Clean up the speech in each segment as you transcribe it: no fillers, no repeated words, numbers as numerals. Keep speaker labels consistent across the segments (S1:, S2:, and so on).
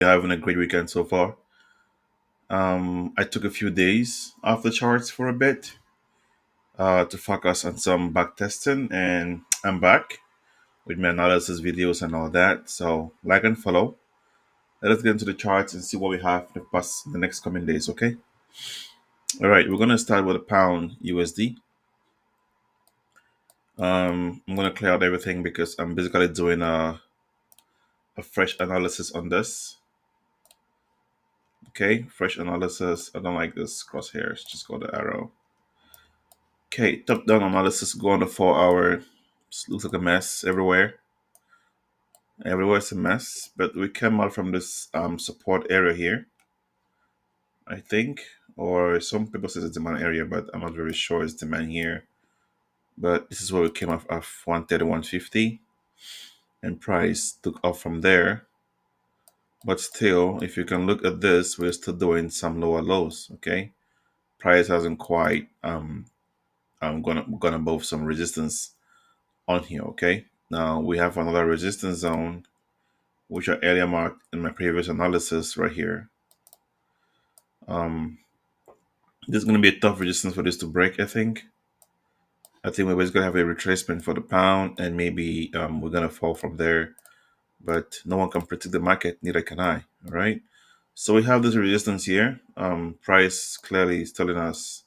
S1: You're having a great weekend so far. I took a few days off the charts for a bit to focus on some back testing, and I'm back with my analysis videos and all that. So, like and follow. Let us get into the charts and see what we have for the next coming days, okay? All right, we're going to start with a pound USD. I'm going to clear out everything because I'm basically doing a fresh analysis on this. Okay, fresh analysis. I don't like this crosshairs. Just go the arrow. Okay, top-down analysis. Go on the 4 hour. Looks like a mess everywhere. Everywhere's a mess. But we came out from this support area here, I think. Or some people say it's demand area, but I'm not very sure it's demand here. But this is where we came off of 130, and price took off from there. But still, if you can look at this, we're still doing some lower lows. Okay, price hasn't quite gone above some resistance on here. Okay, now we have another resistance zone which are earlier marked in my previous analysis right here. This is going to be a tough resistance for this to break, I think. I think we're basically going to have a retracement for the pound, and maybe we're going to fall from there. But no one can predict the market, neither can I. All right. So we have this resistance here. Price clearly is telling us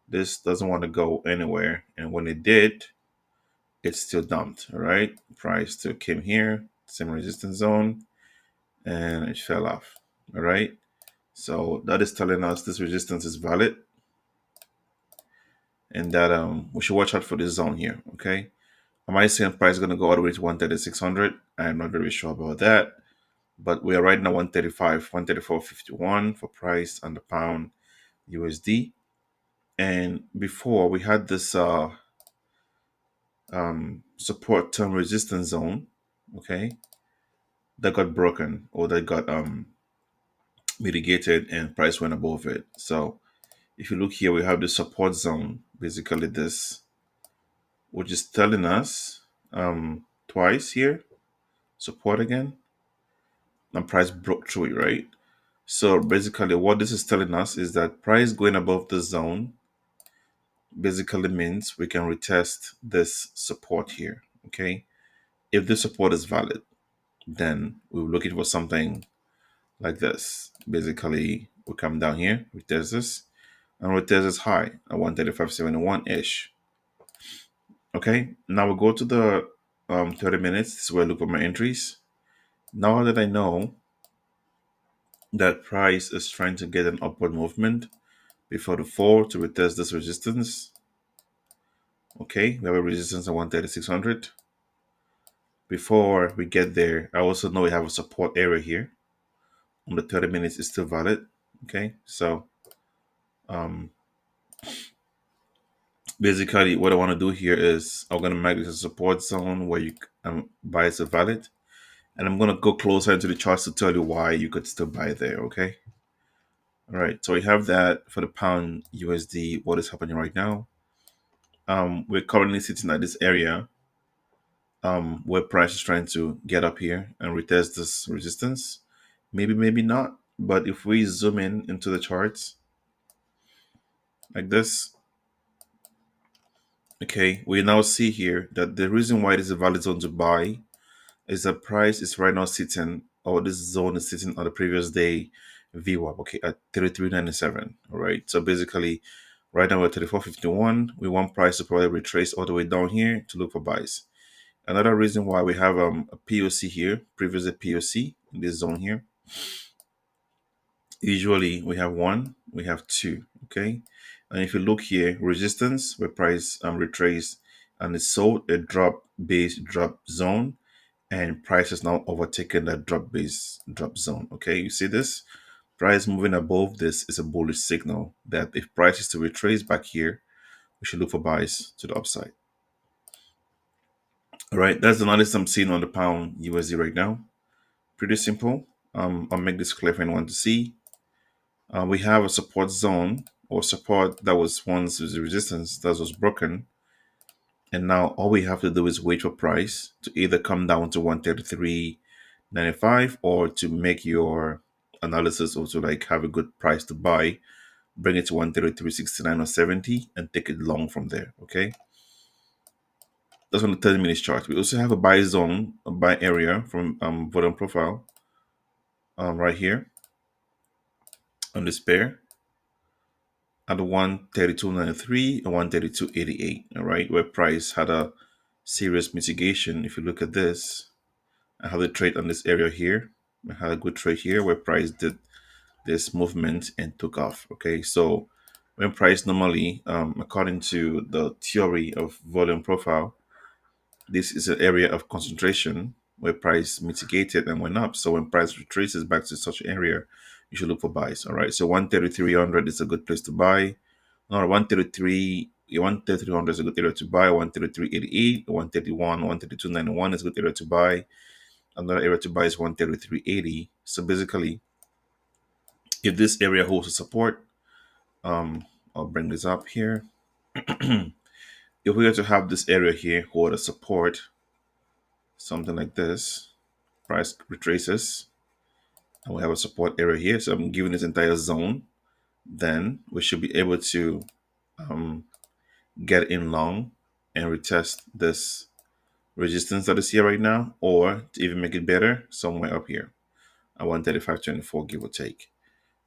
S1: this doesn't want to go anywhere. And when it did, it's still dumped. All right. Price still came here, same resistance zone, and it fell off. All right. So that is telling us this resistance is valid, and that we should watch out for this zone here. Okay. Am I saying price is going to go all the way to 13600? I'm not very sure about that. But we are right now 135, 134.51 for price on the pound USD. And before we had this support term resistance zone, okay, that got broken, or that got mitigated, and price went above it. So if you look here, we have the support zone, basically this, which is telling us twice here, support again, and price broke through it, right? So basically what this is telling us is that price going above the zone basically means we can retest this support here, okay? If this support is valid, then we're looking for something like this. Basically, we come down here, retest this, and retest this high at 135.71-ish. Okay, now we'll go to the 30 minutes. This is where I look for my entries. Now that I know that price is trying to get an upward movement before the fall to retest this resistance. Okay, we have a resistance at 13600. Before we get there, I also know we have a support area here. On the 30 minutes is still valid. Okay, so basically what I want to do here is I'm going to make this a support zone where you buys are valid. And I'm going to go closer into the charts to tell you why you could still buy there, okay? All right, so we have that for the pound USD. What is happening right now? We're currently sitting at this area where price is trying to get up here and retest this resistance. Maybe, maybe not. But if we zoom in into the charts like this, okay, we now see here that the reason why it is a valid zone to buy is the price is right now sitting, or this zone is sitting on the previous day VWAP, okay, at 33.97. All right, so basically right now we're at 34.51. We want price to probably retrace all the way down here to look for buys. Another reason why we have a POC here, previously POC in this zone here. Usually we have one, we have two, okay? And if you look here, resistance where price retrace and it sold a drop base drop zone, and price is now overtaken that drop base drop zone. Okay, you see this? Price moving above this is a bullish signal that if price is to retrace back here, we should look for buys to the upside. All right, that's the analysis I'm seeing on the pound USD right now. Pretty simple. I'll make this clear for anyone to see. We have a support zone, or support that was once resistance that was broken. And now all we have to do is wait for price to either come down to 133, 95, or to make your analysis also like have a good price to buy, bring it to 133.69 or 70 and take it long from there. Okay, that's on the 30 minutes chart. We also have a buy zone, a buy area from volume profile right here on this pair at 132.93 and 132.88. All right, where price had a serious mitigation. If you look at this, I have a trade on this area here. I had a good trade here where price did this movement and took off. Okay, so when price normally, according to the theory of volume profile, this is an area of concentration where price mitigated and went up. So when price retraces back to such an area, you should look for buys. All right, so 13300 is a good place to buy. No, 13300 is a good area to buy. 133.88, 131, 132.91 is a good area to buy. Another area to buy is 133.80. So basically, if this area holds a support, I'll bring this up here. If we were to have this area here hold a support, something like this, price retraces, and we have a support area here. So I'm giving this entire zone. Then we should be able to get in long and retest this resistance that is here right now, or to even make it better, somewhere up here at 135.24, give or take.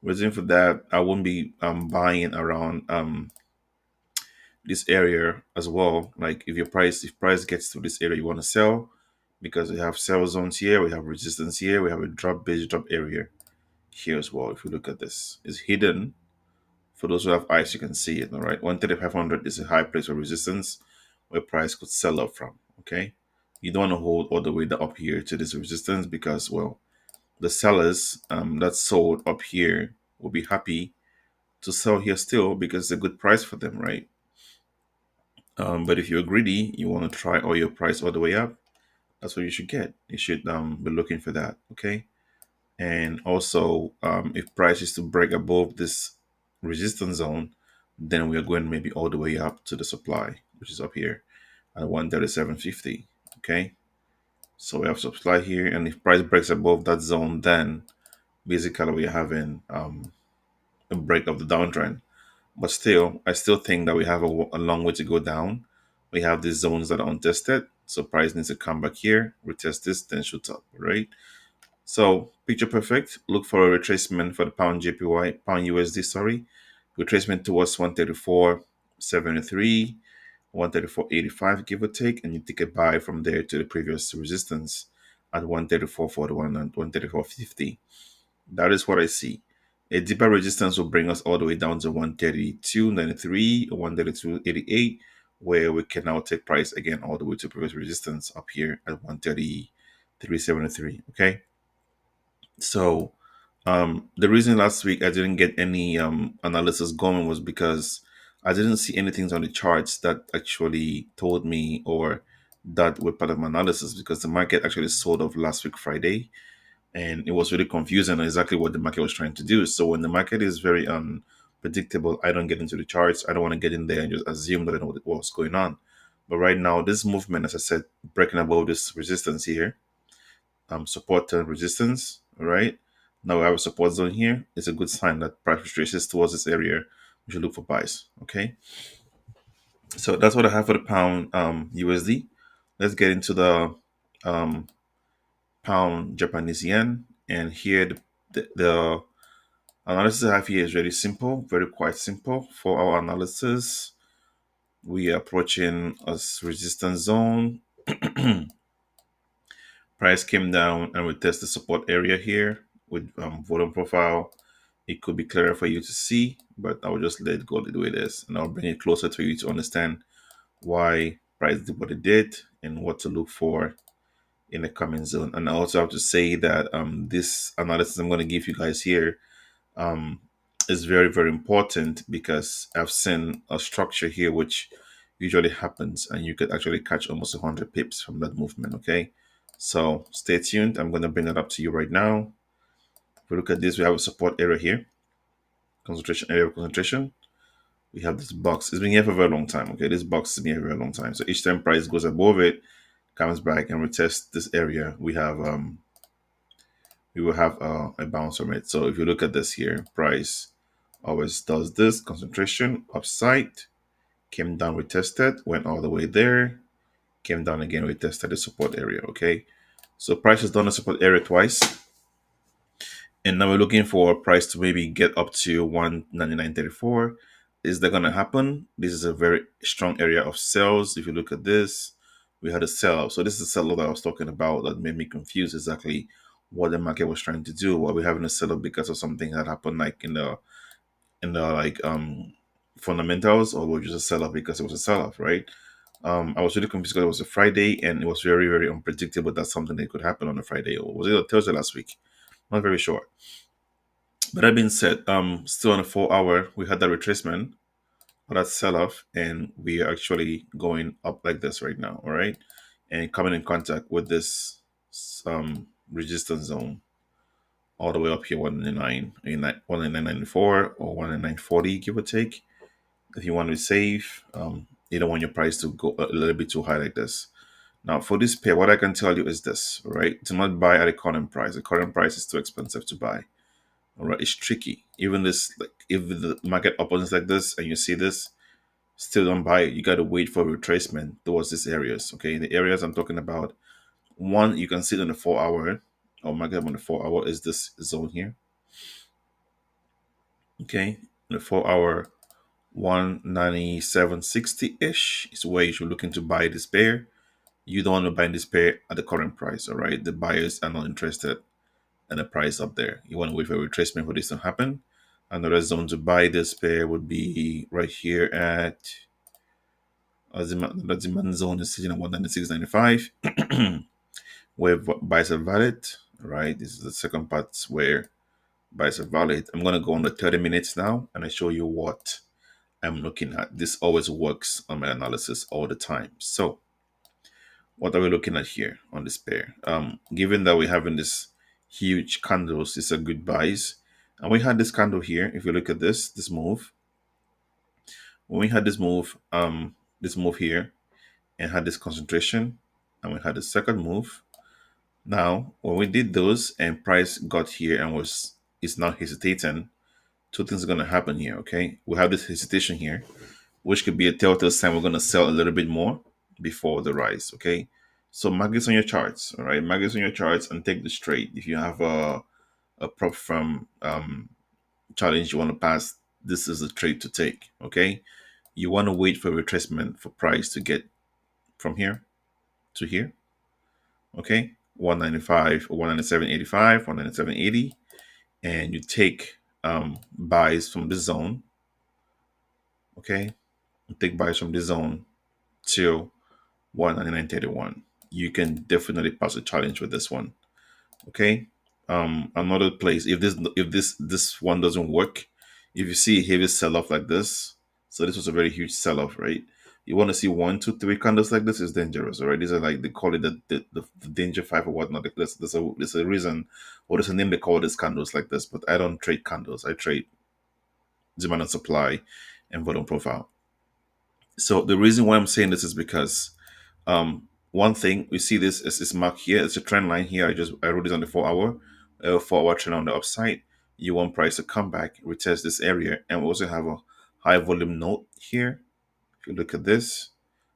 S1: Reason for that, I wouldn't be buying around this area as well. Like if price gets to this area, you want to sell, because we have sell zones here, we have resistance here, we have a drop base drop area here as well. If you look at this, it's hidden. For those who have eyes, you can see it. All right, 13500 is a high place of resistance where price could sell up from. Okay, you don't want to hold all the way up here to this resistance, because, well, the sellers that sold up here will be happy to sell here still because it's a good price for them, right? But if you're greedy, you want to try all your price all the way up, that's what you should get. You should be looking for that. Okay, and also if price is to break above this resistance zone, then we are going maybe all the way up to the supply, which is up here at 137.50. Okay, so we have supply here, and if price breaks above that zone, then basically we're having a break of the downtrend. But still, I still think that we have a long way to go down. We have these zones that are untested, so price needs to come back here, retest this, then shoot up, right? So picture perfect. Look for a retracement for the pound USD, sorry. Retracement towards 134.73, 134.85, give or take, and you take a buy from there to the previous resistance at 134.41 and 134.50. That is what I see. A deeper resistance will bring us all the way down to 132.93 or 132.88, where we can now take price again all the way to previous resistance up here at 133.73. Okay. So the reason last week I didn't get any analysis going was because I didn't see anything on the charts that actually told me, or that were part of my analysis, because the market actually sold off last week Friday, and it was really confusing on exactly what the market was trying to do. So when the market is very unpredictable, I don't get into the charts. I don't want to get in there and just assume that I know what's going on. But right now, this movement, as I said, breaking above this resistance here, support and resistance, all right? Now we have a support zone here. It's a good sign that price retraces towards this area. We should look for buys, okay? So that's what I have for the pound USD. Let's get into the um, pound Japanese yen. And here the analysis I have here is very simple, very quite simple. For our analysis, we are approaching a resistance zone. Price came down and we test the support area here with volume profile. It could be clearer for you to see, but I'll just let it go the way it is, and I'll bring it closer to you to understand why price did what it did and what to look for in the coming zone. And I also have to say that this analysis I'm going to give you guys here is very, very important, because I've seen a structure here which usually happens, and you could actually catch almost 100 pips from that movement. Okay, so stay tuned. I'm going to bring it up to you right now. If we look at this, we have a support area here, concentration area of concentration. We have this box. It's been here for a very long time. Okay, this box has been here for a very long time. So each time price goes above it, comes back and retests this area, we have we will have a bounce from it. So if you look at this here, price always does this concentration upside, came down, retested, went all the way there, came down again, retested the support area. Okay, so price has done the support area twice, and now we're looking for price to maybe get up to 199.34. Is that going to happen? This is a very strong area of sales. If you look at this, we had a sell. So this is the sell that I was talking about that made me confused exactly what the market was trying to do. Are we having a sell because of something that happened like in the fundamentals, or was it just a sell off because it was a sell off, right? I was really confused because it was a Friday and it was very, very unpredictable that something that could happen on a Friday, or was it a Thursday last week? Not very sure. But that being said, still on a 4 hour, we had that retracement or that sell-off, and we are actually going up like this right now, all right? And coming in contact with this resistance zone all the way up here, 199.94 or 199.40, give or take. If you want to be safe, you don't want your price to go a little bit too high like this. Now, for this pair, what I can tell you is this, all right? Do not buy at the current price. The current price is too expensive to buy. All right, it's tricky. Even this, like, if the market opens like this and you see this, still don't buy it. You got to wait for retracement towards these areas. Okay, the areas I'm talking about, one you can see it on the 4 hour, or market on the 4 hour is this zone here. Okay, the 4 hour, 197.60 ish is where you should looking to buy this pair. You don't want to buy this pair at the current price. All right, the buyers are not interested and the price up there. You want to wait for retracement for this to happen. Another zone to buy this pair would be right here at the demand zone is sitting at 196.95, where buys are valid. Right, this is the second part where buys are valid. I'm gonna go on the 30 minutes now, and I show you what I'm looking at. This always works on my analysis all the time. So, what are we looking at here on this pair? Given that we're having this huge candles, it's a good buys. And we had this candle here. If you look at this move, when we had this move here and had this concentration, and we had the second move. Now, when we did those and price got here and is not hesitating, two things are gonna happen here. Okay, we have this hesitation here, which could be a telltale sign we're gonna sell a little bit more before the rise. Okay, so mark this on your charts. All right, mark this on your charts and take this trade. If you have a prop from challenge you want to pass, this is a trade to take. Okay, you want to wait for retracement for price to get from here to here. Okay, 195 or 197.85, 197.80, and you take buys from this zone. Okay, you take buys from this zone till 199.31. You can definitely pass a challenge with this one. Okay, another place, if this one doesn't work, if you see a heavy sell-off like this, so this was a very huge sell-off, right? You want to see one, two, three candles like this is dangerous, all right? These are like, they call it the danger five or whatnot. There's a reason, or there's a name they call these candles like this, but I don't trade candles. I trade demand and supply and volume profile. So the reason why I'm saying this is because one thing we see this is this mark here. It's a trend line here. I wrote this on the 4 hour, 4 hour trend on the upside. You want price to come back, retest this area, and we also have a high volume note here. If you look at this,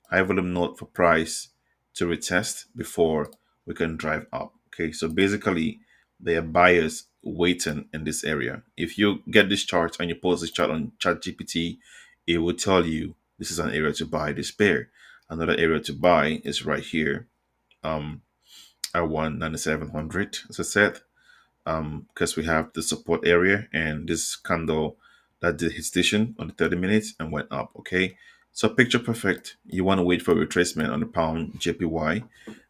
S1: high volume note for price to retest before we can drive up. Okay, so basically there are buyers waiting in this area. If you get this chart and you post this chart on ChatGPT, it will tell you this is an area to buy this pair. Another area to buy is right here, at 19700, as I said, because we have the support area and this candle that did his station on the 30 minutes and went up. Okay, so picture perfect. You want to wait for retracement on the pound JPY,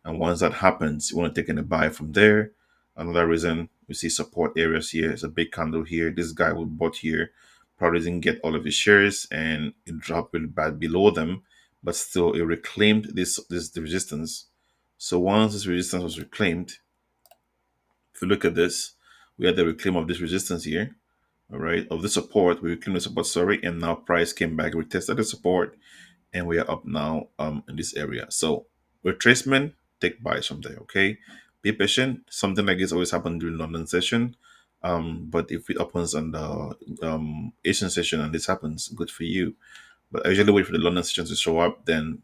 S1: and once that happens, you want to take in a buy from there. Another reason we see support areas here is a big candle here. This guy who bought here probably didn't get all of his shares and it dropped really bad below them, but still it reclaimed this resistance. So once this resistance was reclaimed, if you look at this, we had the reclaim of this resistance here, all right, of the support. We reclaimed the support, sorry, and now price came back, retested the support, and we are up now in this area. So retracement, take buys from there. Okay, be patient. Something like this always happens during London session. But if it happens on the Asian session and this happens, good for you. But I usually wait for the London session to show up. Then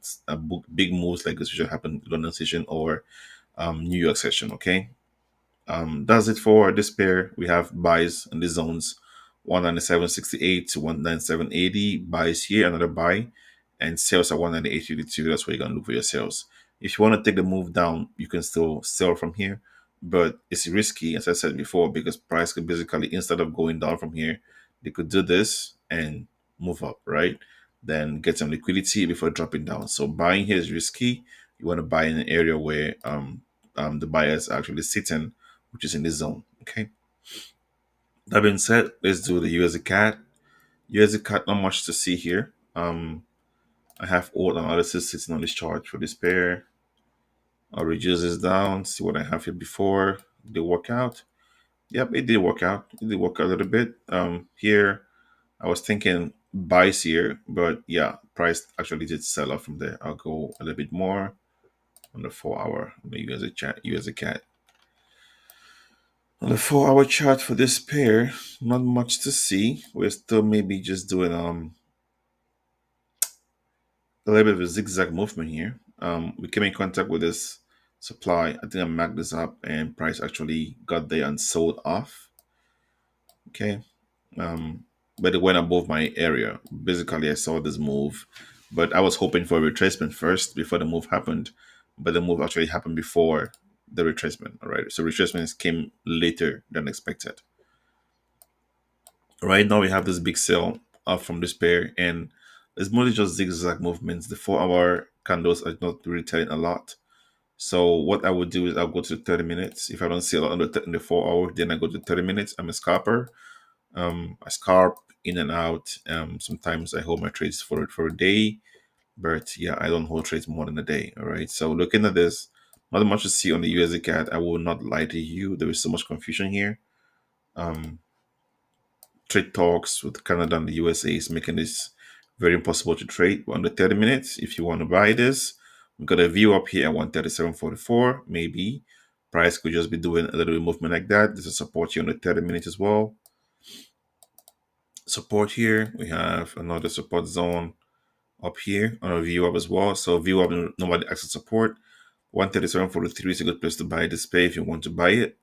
S1: big moves like this usually happen London session or New York session. Okay. That's it for this pair. We have buys in the zones 197.68 to 197.80. Buys here, another buy, and sales at 198.82. That's where you're gonna look for your sales. If you want to take the move down, you can still sell from here, but it's risky, as I said before, because price could basically, instead of going down from here, they could do this and move up, right? Then get some liquidity before dropping down. So buying here is risky. You want to buy in an area where the buyers are actually sitting, which is in this zone. Okay. That being said, let's do the USD.CAD. USD.CAD, not much to see here. I have all analysis sitting on this chart for this pair. I'll reduce this down, see what I have here before they work out. Yep, it did work out. It did work out a little bit. Here, I was thinking buys here, but yeah, price actually did sell off from there. I'll go a little bit more on the 4 hour. Maybe USD.CAD. On the 4 hour chart for this pair, not much to see. We're still maybe just doing a little bit of a zigzag movement here. We came in contact with this supply. I think I marked this up and price actually got there and sold off. Okay. But it went above my area. Basically, I saw this move, but I was hoping for a retracement first before the move happened. But the move actually happened before the retracement. All right. So retracements came later than expected. Right now we have this big sell up from this pair, and it's mostly just zigzag movements. The 4 hour candles are not really telling a lot. So what I would do is I'll go to 30 minutes. If I don't see a lot in the 4 hour, then I go to 30 minutes. I'm a scalper. I scalp in and out. Sometimes I hold my trades for a day, but yeah, I don't hold trades more than a day. All right. So looking at this, not much to see on the USD.CAD. I will not lie to you. There is so much confusion here. Trade talks with Canada and the USA is making this very impossible to trade. But under 30 minutes, if you want to buy this, we've got a view up here at 137.44. Maybe price could just be doing a little bit of movement like that. There's a support here on the 30 minutes as well. Support here. We have another support zone up here on a view up as well. So view up, nobody access support. 137.43 is a good place to buy this pay if you want to buy it.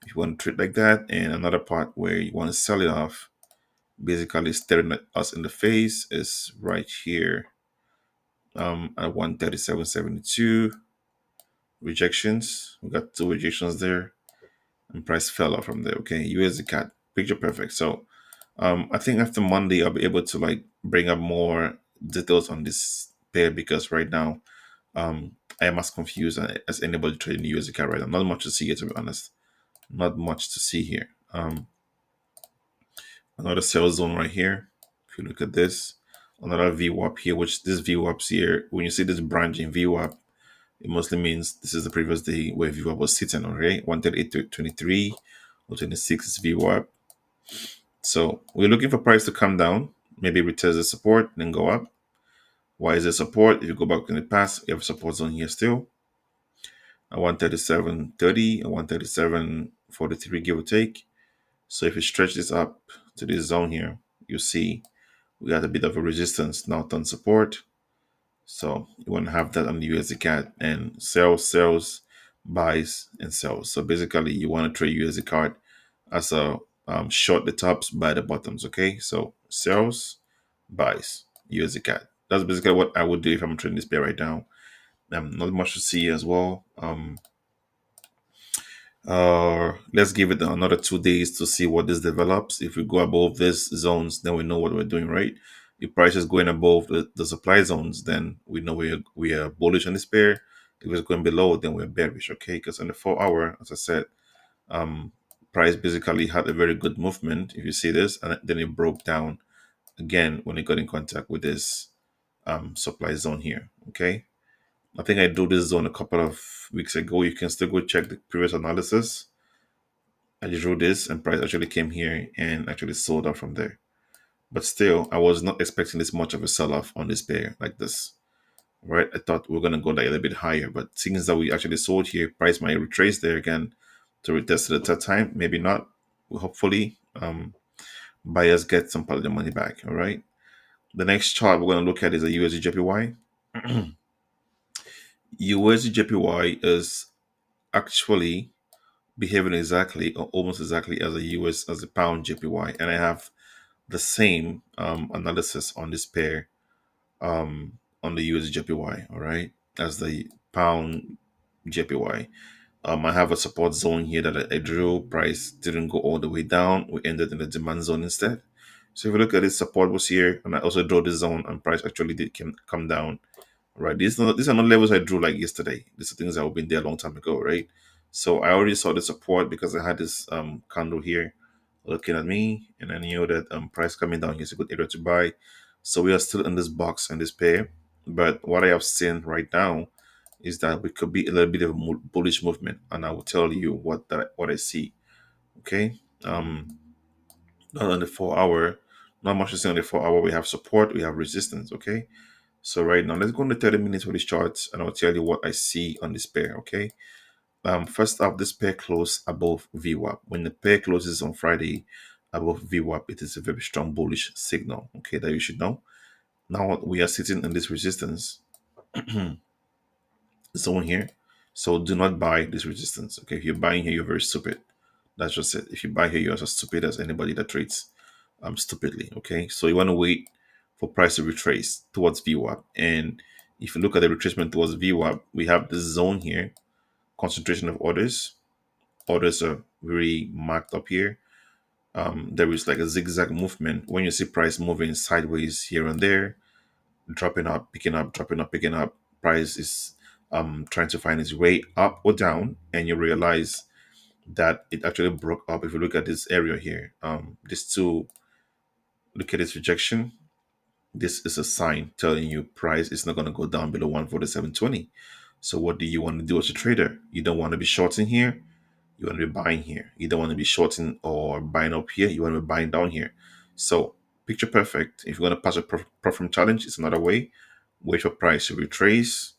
S1: If you want to trade like that, and another part where you want to sell it off, basically staring at us in the face, is right here at 137.72. Rejections, we got 2 rejections there, and price fell off from there. Okay, USD.CAD, picture perfect. So I think after Monday I'll be able to like bring up more details on this pair, because right now I am as confused as anybody trading USD.CAD right now. Not much to see here, to be honest. Not much to see here. Another sell zone right here. If you look at this, another VWAP here, which this VWAPs here, when you see this branching VWAP, it mostly means this is the previous day where VWAP was sitting on, right? 138.23 or 26 is VWAP. So we're looking for price to come down, maybe retest the support, then go up. Why is there support? If you go back in the past, you have a support zone here still at 137.30 and 137.43, give or take. So if you stretch this up to this zone here, you see we got a bit of a resistance, not on support. So you want to have that on the USD.CAD, and sells, buys, and sells. So basically you want to trade USD.CAD as a short the tops, buy the bottoms. Okay, so sells, buys, USD.CAD. That's basically what I would do if I'm trading this pair right now. Not much to see as well. Let's give it another 2 days to see what this develops. If we go above these zones, then we know what we're doing, right? If price is going above the supply zones, then we know we are bullish on this pair. If it's going below, then we're bearish, okay? Because on the 4 hour, as I said, price basically had a very good movement. If you see this, and then it broke down again when it got in contact with this supply zone here, okay? I think I drew this zone a couple of weeks ago. You can still go check the previous analysis. I drew this, and price actually came here and actually sold out from there. But still, I was not expecting this much of a sell-off on this pair like this. right? I thought we are gonna go like a little bit higher, but since that we actually sold here, price might retrace there again to retest it the third time. Maybe not. Hopefully, buyers get some part of the money back. All right. The next chart we're gonna look at is a USD.JPY. USD.JPY is actually behaving exactly or almost exactly as a pound JPY, and I have the same analysis on this pair on the USD JPY, all right, as the pound JPY. I have a support zone here that I drew. Price didn't go all the way down. We ended in the demand zone instead. So if you look at it, support was here, and I also drew this zone, and price actually did come down. Right, these are not levels I drew like yesterday. These are things that have been there a long time ago, right? So I already saw the support because I had this candle here looking at me, and I knew that price coming down here is a good area to buy. So we are still in this box and this pair, but what I have seen right now is that we could be a little bit of a bullish movement, and I will tell you what I see. Okay, not on the 4 hour, not much to say on the 4 hour. We have support, we have resistance. Okay, so right now let's go into 30 minutes for this chart, and I'll tell you what I see on this pair. Okay. First up, this pair closed above VWAP. When the pair closes on Friday above VWAP, it is a very strong bullish signal. Okay, that you should know. Now we are sitting in this resistance zone here. So do not buy this resistance. Okay, if you're buying here, you're very stupid. That's just it. If you buy here, you're as stupid as anybody that trades stupidly. Okay, so you want to wait for price to retrace towards VWAP. And if you look at the retracement towards VWAP, we have this zone here, concentration of orders. Orders are very marked up here. There is like a zigzag movement when you see price moving sideways here and there, dropping up, picking up, dropping up, picking up. Price is trying to find its way up or down, and you realize that it actually broke up. If you look at this area here, this two, look at this rejection. This is a sign telling you price is not going to go down below 147.20. So what do you want to do as a trader? You don't want to be shorting here. You want to be buying here. You don't want to be shorting or buying up here. You want to be buying down here. So picture perfect. If you're going to pass a profit challenge, it's another way. Wait for price to retrace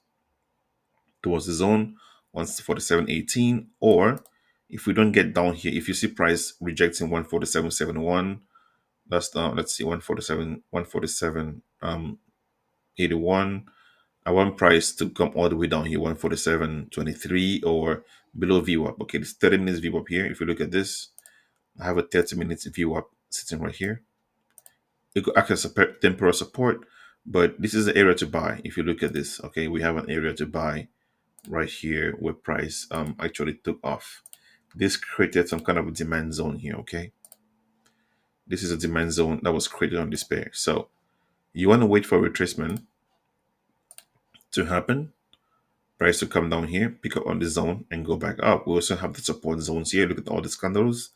S1: towards the zone 147.18, or if we don't get down here, if you see price rejecting 147.71, let's see 147 81. I want price to come all the way down here 147.23 or below VWAP. Okay, this 30 minutes VWAP here. If you look at this, I have a 30 minutes VWAP sitting right here. It could act as a temporal support, but this is the area to buy. If you look at this, okay, we have an area to buy right here where price actually took off. This created some kind of a demand zone here. Okay, this is a demand zone that was created on this pair. So you want to wait for retracement to happen, price to come down here, pick up on the zone and go back up. We also have the support zones here. Look at all these candles.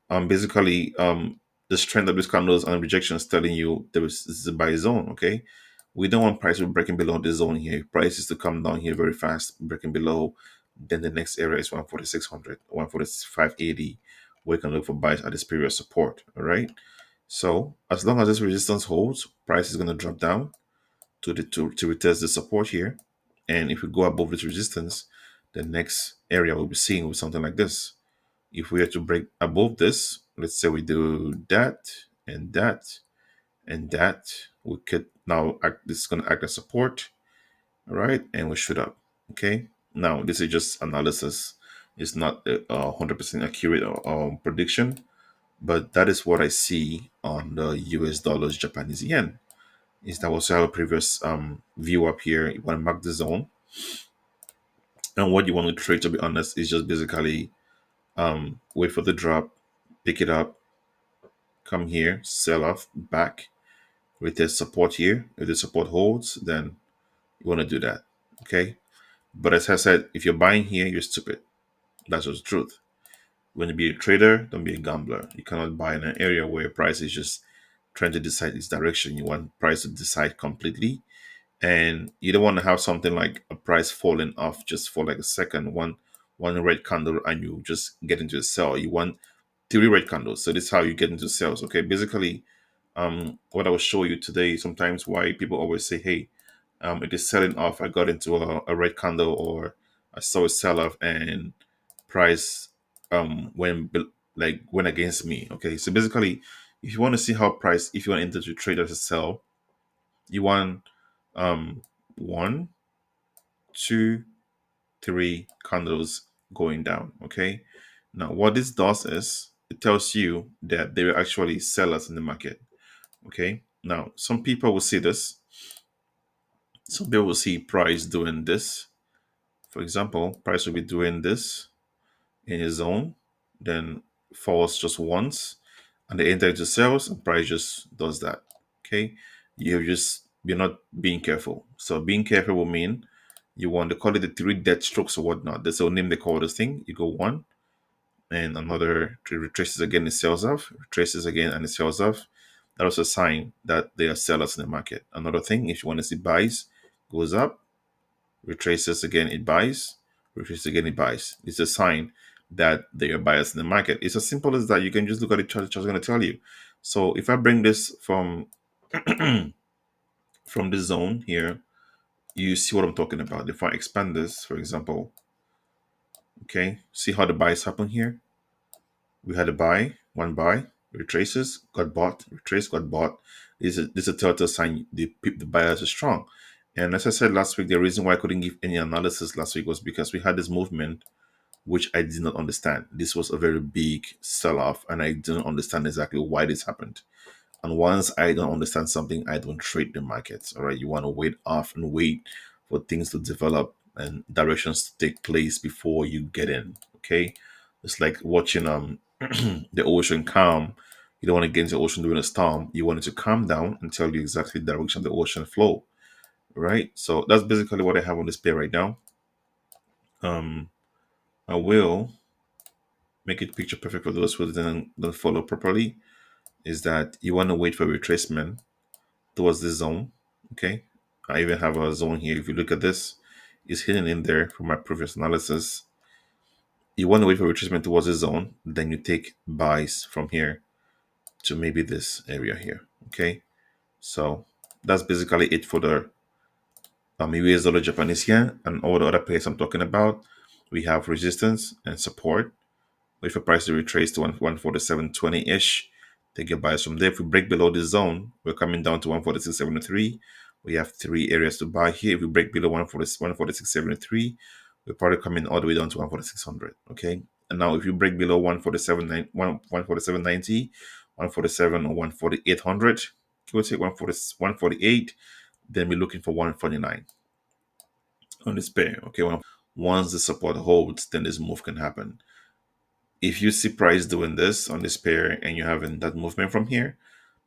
S1: Basically, the strength of these candles and rejections telling you this is a buy zone. Okay, we don't want price to be breaking below the zone here. If price is to come down here very fast, breaking below, then the next area is 14600, 145.80. We can look for buys at this period of support. All right. So as long as this resistance holds, price is going to drop down to retest the support here. And if we go above this resistance, the next area we'll be seeing will be something like this. If we are to break above this, let's say we do that and that and that, we could now act, this is going to act as support, all right, and we shoot up. Okay, now this is just analysis. It's not a 100% accurate prediction, but that is what I see on the US dollars Japanese yen. Is that we also have a previous view up here. You want to mark the zone, and what you want to trade, to be honest, is just basically wait for the drop, pick it up, come here, sell off, back, retest support here. If the support holds, then you want to do that. Okay. But as I said, if you're buying here, you're stupid. That's just the truth. When you be a trader, don't be a gambler. You cannot buy in an area where price is just trying to decide its direction. You want price to decide completely. And you don't want to have something like a price falling off just for like a second, one red candle, and you just get into a sell. You want three red candles. So this is how you get into sales. Okay. Basically, what I will show you today, sometimes why people always say, hey, it is selling off. I got into a red candle, or I saw a sell off, and price went against me. Okay, so basically, if you want to see how price, if you want to enter to trade as a sell, you want um one, two, three candles going down. Okay, now what this does is it tells you that there are actually sellers in the market. Okay, now some people will see this. Some people will see price doing this. For example, price will be doing this in a zone, then falls just once, and they enter into sales, and price just does that. Okay, you're not being careful. So being careful will mean you want to call it the three death strokes or whatnot. That's the name they call this thing. You go one, and another retraces again, it sells off, retraces again, and it sells off. That's also a sign that there are sellers in the market. Another thing, if you want to see buys, goes up, retraces again, it buys, retraces again, it buys. It's a sign that there are buyers in the market. It's as simple as that. You can just look at the chart. The chart's going to tell you. So if I bring this from from this zone here, you see what I'm talking about. If I expand this, for example, okay, see how the buys happen here. We had a buy, one buy, retraces, got bought, retrace, got bought. This is a telltale sign the buyers are strong. And as I said last week, the reason why I couldn't give any analysis last week was because we had this movement which I did not understand. This was a very big sell-off, and I didn't understand exactly why this happened. And once I don't understand something, I don't trade the markets. All right, you want to wait off and wait for things to develop and directions to take place before you get in. Okay, it's like watching the ocean calm. You don't want to get into the ocean during a storm. You want it to calm down and tell you exactly the direction of the ocean flow. Right. So that's basically what I have on display right now. Um, I will make it picture perfect for those who didn't don't follow properly. Is that you want to wait for retracement towards this zone. Okay, I even have a zone here. If you look at this, it's hidden in there from my previous analysis. You want to wait for retracement towards this zone, then you take buys from here to maybe this area here. Okay, so that's basically it for the US dollar, Japanese yen, and all the other pairs I'm talking about. We have resistance and support. Wait for price to retrace to 147.20-ish. Take your buys from there. If we break below this zone, we're coming down to 146.73. We have three areas to buy here. If we break below 146.73, we're probably coming all the way down to 14600. Okay. And now if you break below 147.90, 147 or 14800, we'll take 148, then we're looking for 149 on this pair. Okay. Once the support holds, then this move can happen. If you see price doing this on this pair and you're having that movement from here,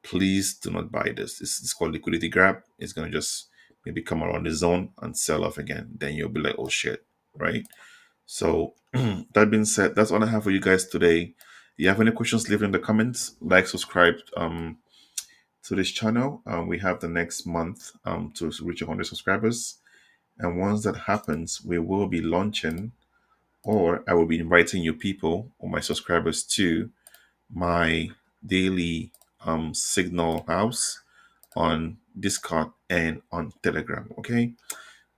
S1: please do not buy this. This is called liquidity grab. It's going to just maybe come around the zone and sell off again. Then you'll be like, oh shit, right? So that being said, that's all I have for you guys today. If you have any questions, leave it in the comments. Like, subscribe to this channel. We have the next month to reach 100 subscribers. And once that happens, we will be launching, or I will be inviting you people or my subscribers to my daily signal house on Discord and on Telegram. Okay.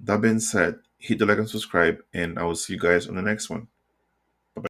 S1: That being said, hit the like and subscribe, and I will see you guys on the next one.